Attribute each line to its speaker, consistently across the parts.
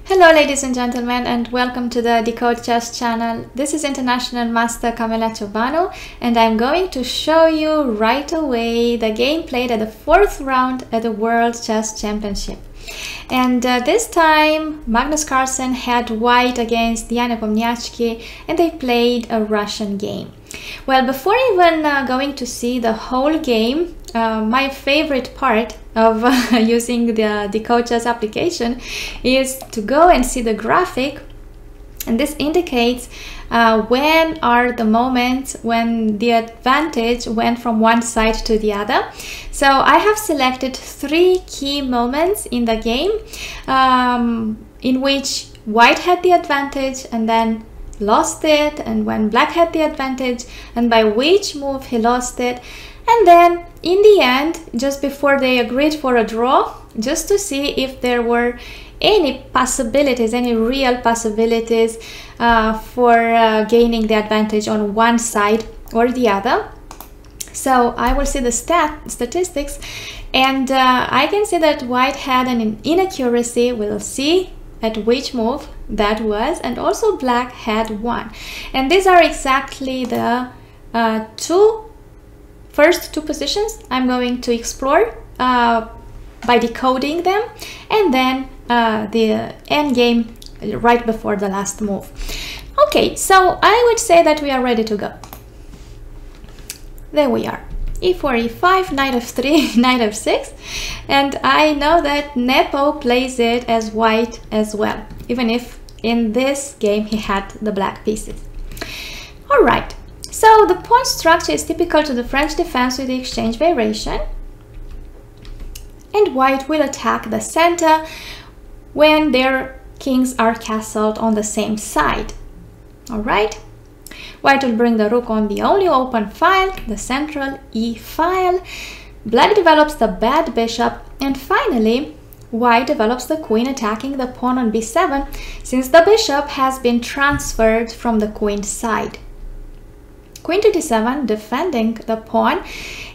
Speaker 1: Hello ladies and gentlemen, and welcome to the DecodeChess channel. This is International Master Camelia Ciobanu, and I'm going to show you right away the game played at the 4th round at the World Chess Championship. And this time Magnus Carlsen had white against Jan Nepomniachtchi, and they played a Russian game. Well, before even going to see the whole game, my favorite part of using the DecodeChess application is to go and see the graphic, and this indicates when are the moments when the advantage went from one side to the other. So I have selected 3 key moments in the game in which white had the advantage and then lost it, and when black had the advantage and by which move he lost it, and then in the end, just before they agreed for a draw, just to see if there were any possibilities, any real possibilities for gaining the advantage on one side or the other. So I will see the statistics, and I can see that white had an inaccuracy. We'll see at which move that was, and also black had one. And these are exactly the first two positions I'm going to explore by decoding them, and then the end game right before the last move. Okay, so I would say that we are ready to go. There we are. E4, E5, Knight F3, Knight F6, and I know that Nepo plays it as white as well, even if in this game he had the black pieces. All right, so the pawn structure is typical to the French defense with the exchange variation, and white will attack the center when their kings are castled on the same side. All right. White will bring the rook on the only open file, the central E file. Black develops the bad bishop, and finally white develops the queen, attacking the pawn on b7, since the bishop has been transferred from the queen side. Queen to d7, defending the pawn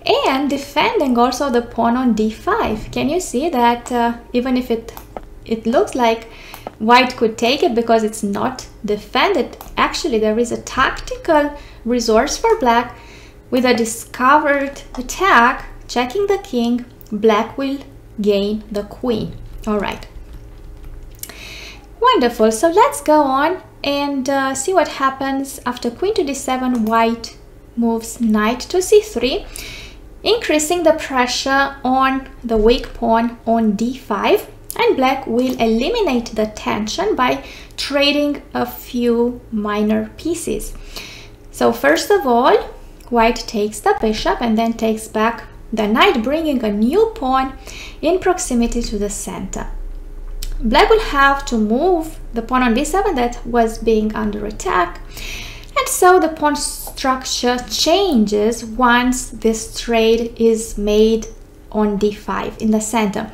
Speaker 1: and defending also the pawn on d5. Can you see that even if it looks like white could take it because it's not defended, actually there is a tactical resource for black. With a discovered attack, checking the king, black will gain the queen. All right, wonderful. So let's go on and see what happens after queen to d7. White moves knight to c3, increasing the pressure on the weak pawn on d5, and black will eliminate the tension by trading a few minor pieces. So first of all, white takes the bishop and then takes back the knight, bringing a new pawn in proximity to the center. Black will have to move the pawn on b7 that was being under attack, and so the pawn structure changes once this trade is made on d5 in the center.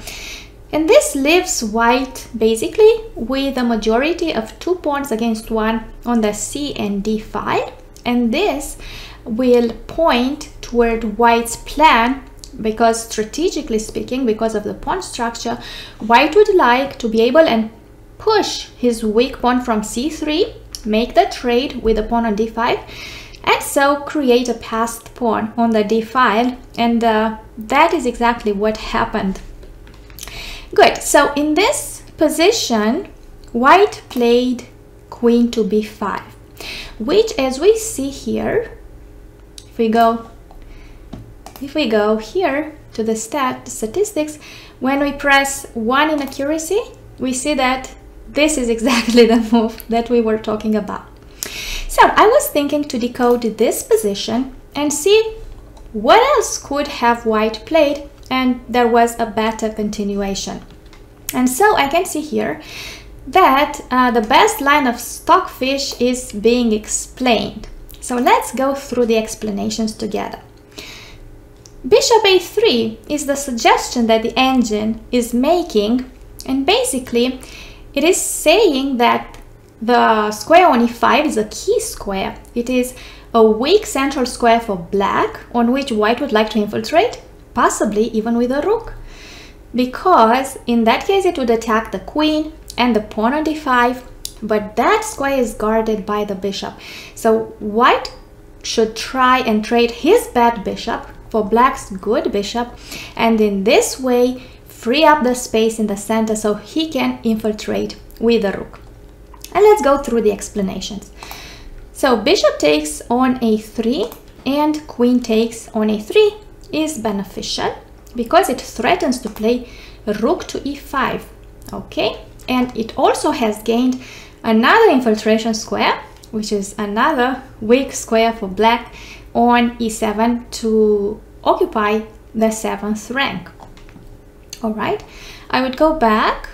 Speaker 1: And this leaves white basically with a majority of 2 pawns against 1 on the c and d file, and this will point toward white's plan, because strategically speaking, because of the pawn structure, white would like to be able and push his weak pawn from c3, make the trade with the pawn on d5, and so create a passed pawn on the d file, and that is exactly what happened. Good. So in this position, white played queen to b5, which, as we see here, if we go here to the statistics, when we press 1 inaccuracy, we see that this is exactly the move that we were talking about. So I was thinking to decode this position and see what else could have white played, and there was a better continuation. And so I can see here that the best line of stockfish is being explained. So let's go through the explanations together. Bishop a3 is the suggestion that the engine is making, and basically it is saying that the square on e5 is a key square. It is a weak central square for black on which white would like to infiltrate, possibly even with a rook, because in that case it would attack the queen, and the pawn on d5, but that square is guarded by the bishop. So white should try and trade his bad bishop for black's good bishop, and in this way free up the space in the center so he can infiltrate with the rook. And let's go through the explanations. So bishop takes on a3 and queen takes on a3 is beneficial because it threatens to play rook to e5, okay? And it also has gained another infiltration square, which is another weak square for black on e7 to occupy the 7th rank. All right, I would go back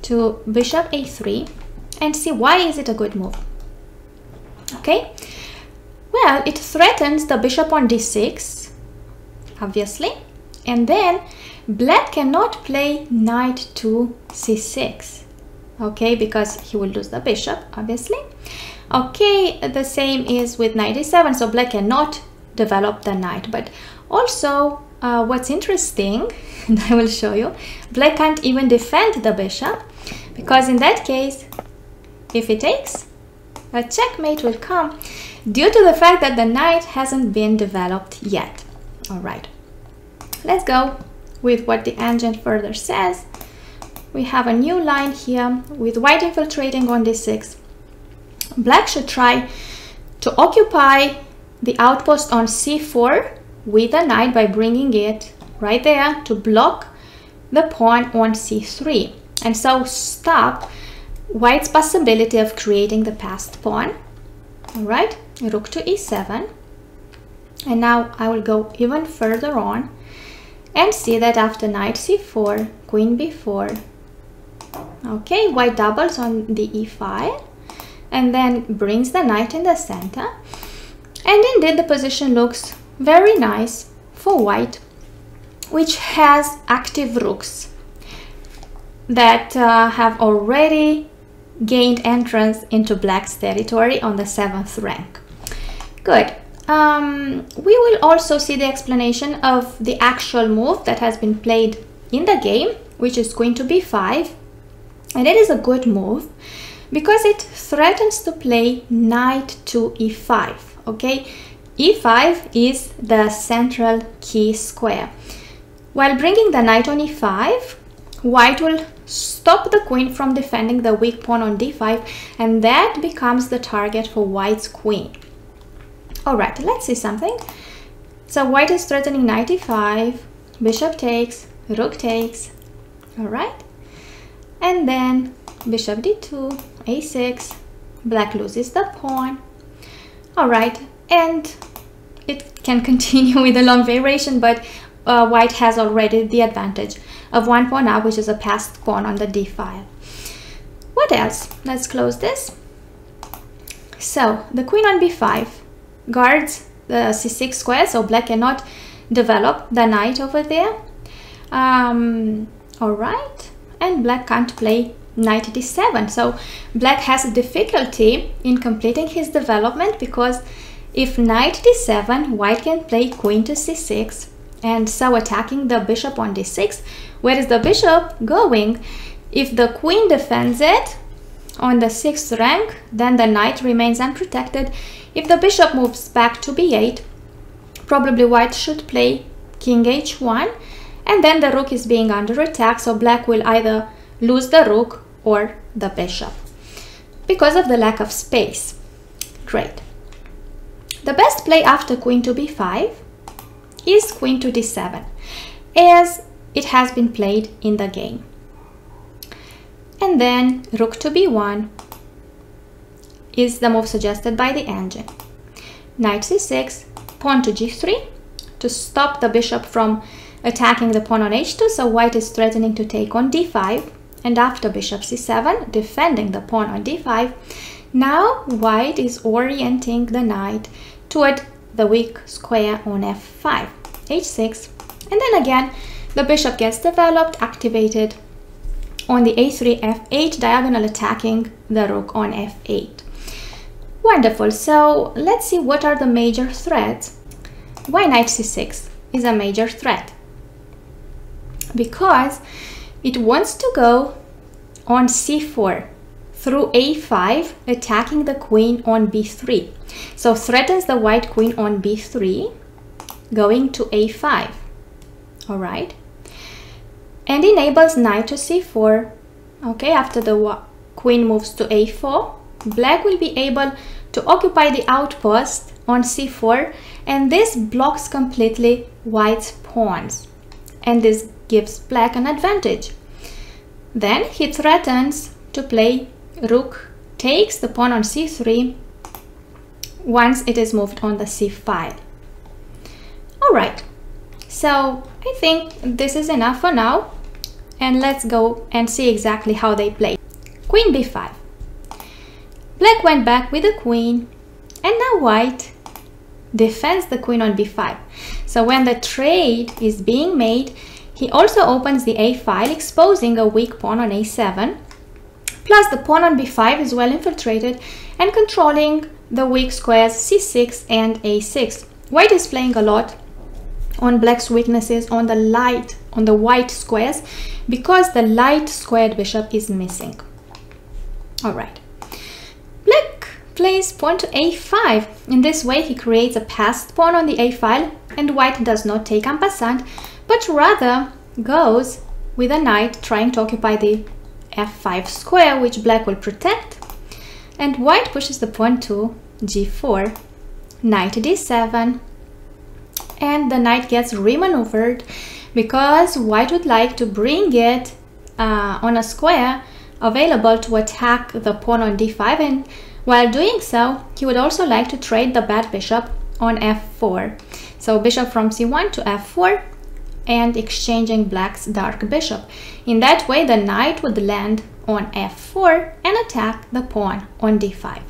Speaker 1: to bishop a3 and see why is it a good move. Okay, well, it threatens the bishop on d6, obviously, and then black cannot play knight to c6, okay, because he will lose the bishop, obviously. Okay, the same is with knight e7, so black cannot develop the knight. But also, what's interesting, and I will show you, black can't even defend the bishop, because in that case, if he takes, a checkmate will come due to the fact that the knight hasn't been developed yet. All right, let's go with what the engine further says. We have a new line here with white infiltrating on d6. Black should try to occupy the outpost on c4 with a knight by bringing it right there to block the pawn on c3, and so stop white's possibility of creating the passed pawn. All right, rook to e7, and now I will go even further on and see that after knight c4, queen b4, okay, white doubles on the e file and then brings the knight in the center, and indeed the position looks very nice for white, which has active rooks that have already gained entrance into black's territory on the 7th rank. Good. We will also see the explanation of the actual move that has been played in the game, which is queen to b5, and it is a good move because it threatens to play knight to e5. Okay, e5 is the central key square. While bringing the knight on e5, white will stop the queen from defending the weak pawn on d5, and that becomes the target for white's queen. All right, let's see something. So white is threatening knight e5, bishop takes, rook takes. All right, and then bishop d2, a6, black loses the pawn. All right, and it can continue with a long variation, but white has already the advantage of one pawn up, which is a passed pawn on the d file. What else? Let's close this. So the queen on b5 guards the c6 square, so black cannot develop the knight over there. All right, and black can't play knight d7, so black has a difficulty in completing his development, because if knight d7, white can play queen to c6, and so attacking the bishop on d6. Where is the bishop going? If the queen defends it on the 6th rank, then the knight remains unprotected. If the bishop moves back to b8, probably white should play king h1, and then the rook is being under attack, so black will either lose the rook or the bishop because of the lack of space. Great. The best play after queen to b5 is queen to d7, as it has been played in the game. And then rook to b1 is the move suggested by the engine. Knight c6, pawn to g3 to stop the bishop from attacking the pawn on h2, so white is threatening to take on d5, and after bishop c7, defending the pawn on d5, now white is orienting the knight toward the weak square on f5, h6, and then again the bishop gets developed, activated on the a3 f8 diagonal, attacking the rook on f8. Wonderful. So let's see what are the major threats. Why knight c6 is a major threat? Because it wants to go on c4 through a5, attacking the queen on b3. So threatens the white queen on b3, going to a5. All right. And enables knight to c4. Okay, after the queen moves to a4, black will be able to occupy the outpost on c4, and this blocks completely white's pawns. And this gives black an advantage. Then he threatens to play rook takes the pawn on c3 once it is moved on the c file. Alright, so I think this is enough for now, and let's go and see exactly how they play. Queen b5. Black went back with the queen, and now white defends the queen on b5. So when the trade is being made, he also opens the a file, exposing a weak pawn on a7. Plus the pawn on b5 is well infiltrated and controlling the weak squares c6 and a6. White is playing a lot on black's weaknesses on the white squares because the light squared bishop is missing. Alright. Black plays pawn to a5. In this way he creates a passed pawn on the a file, and white does not take en passant, but rather goes with a knight trying to occupy the f5 square, which black will protect, and white pushes the pawn to g4, knight d7, and the knight gets remaneuvered because white would like to bring it on a square available to attack the pawn on d5, and while doing so he would also like to trade the bad bishop on f4. So bishop from c1 to f4 and exchanging black's dark bishop. In that way the knight would land on f4 and attack the pawn on d5.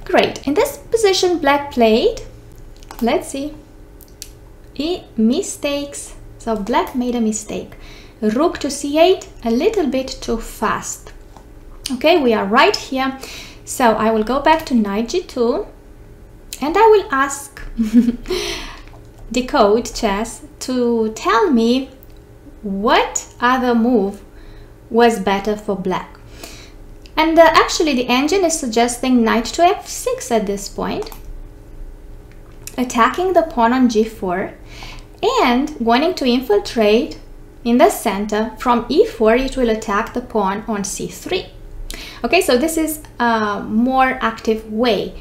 Speaker 1: Great. In this position black played, let's see, mistakes. So black made a mistake. Rook to c8, a little bit too fast. Okay, we are right here. So I will go back to knight g2 and I will ask DecodeChess to tell me what other move was better for black. And actually the engine is suggesting knight to f6 at this point, attacking the pawn on g4 and wanting to infiltrate in the center. From e4 it will attack the pawn on c3. Okay, so this is a more active way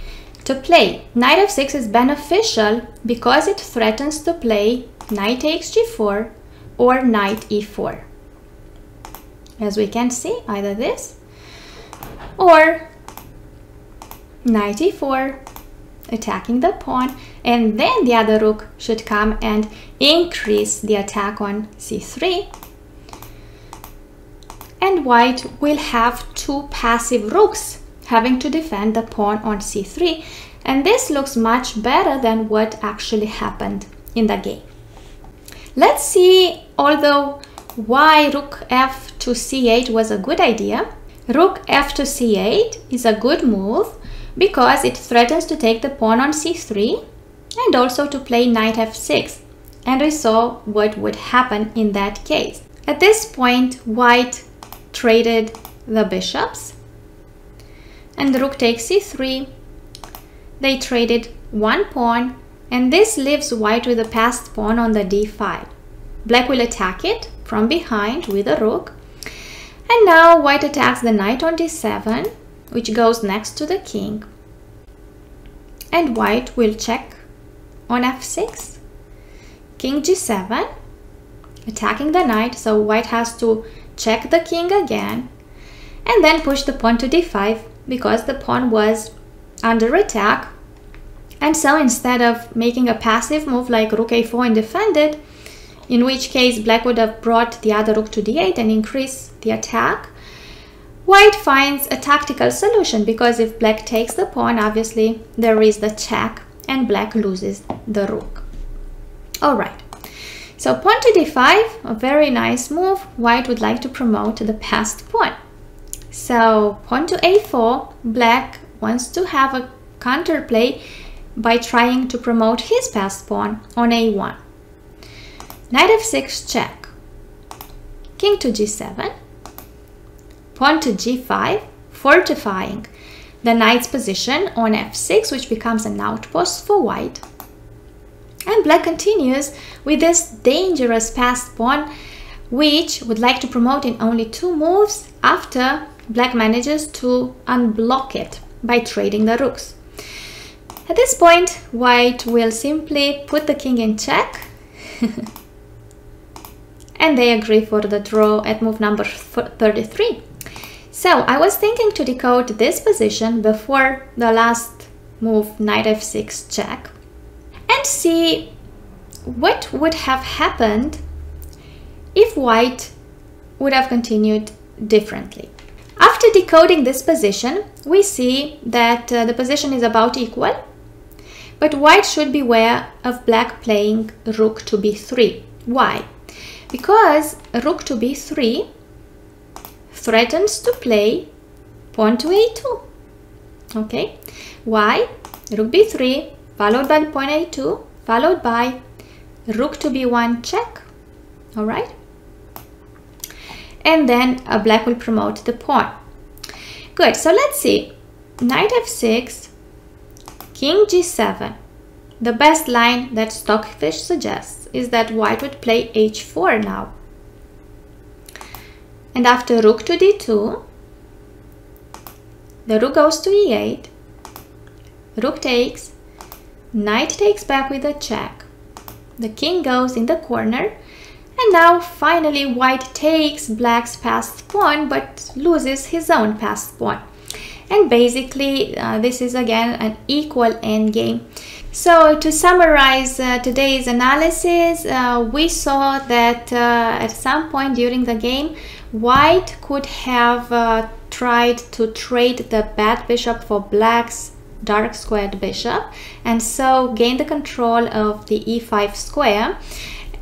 Speaker 1: to play. Knight f6 is beneficial because it threatens to play knight takes g4 or knight e4. As we can see, either this or knight e4, attacking the pawn, and then the other rook should come and increase the attack on c3. And white will have two passive rooks having to defend the pawn on c3, and this looks much better than what actually happened in the game. Let's see, although why rook f to c8 was a good idea. Rook f to c8 is a good move because it threatens to take the pawn on c3 and also to play knight f6, and we saw what would happen in that case. At this point white traded the bishops and the rook takes c3. They traded one pawn, and this leaves white with a passed pawn on the d file. Black will attack it from behind with a rook, and now white attacks the knight on d7, which goes next to the king, and white will check on f6, king g7, attacking the knight, so white has to check the king again, and then push the pawn to d5 because the pawn was under attack. And so instead of making a passive move like rook a4 and defend it, in which case black would have brought the other rook to d8 and increased the attack, white finds a tactical solution, because if black takes the pawn, obviously there is the check and black loses the rook. Alright, so pawn to d5, a very nice move. White would like to promote the passed pawn. So pawn to a4, black wants to have a counterplay by trying to promote his passed pawn on a1. Knight f6 check. king to g7, pawn to g5, fortifying the knight's position on f6, which becomes an outpost for white. And black continues with this dangerous passed pawn, which would like to promote in only 2 moves after black manages to unblock it by trading the rooks. At this point, white will simply put the king in check and they agree for the draw at move number 33. So I was thinking to decode this position before the last move, knight f6 check, and see what would have happened if white would have continued differently. After decoding this position, we see that the position is about equal, but white should beware of black playing rook to b3. Why? Because rook to b3 threatens to play pawn to a2. Okay? Why? Rook b3 followed by pawn a2 followed by rook to b1 check. All right? And then black will promote the pawn. Good, so let's see. Knight f6, king g7. The best line that Stockfish suggests is that white would play h4 now. And after rook to d2, the rook goes to e8, rook takes, knight takes back with a check, the king goes in the corner, and now finally white takes black's passed pawn but loses his own passed pawn. And basically this is again an equal endgame. So to summarize today's analysis, we saw that at some point during the game white could have tried to trade the bad bishop for black's dark squared bishop and so gain the control of the e5 square.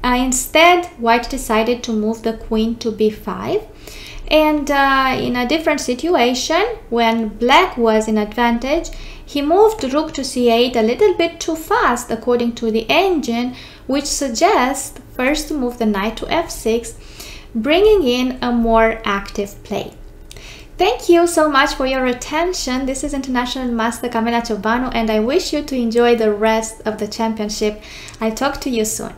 Speaker 1: Instead, white decided to move the queen to b5, and in a different situation, when black was in advantage, he moved rook to c8 a little bit too fast according to the engine, which suggests first to move the knight to f6, bringing in a more active play. Thank you so much for your attention. This is International Master Camelia Ciobanu, and I wish you to enjoy the rest of the championship. I'll talk to you soon.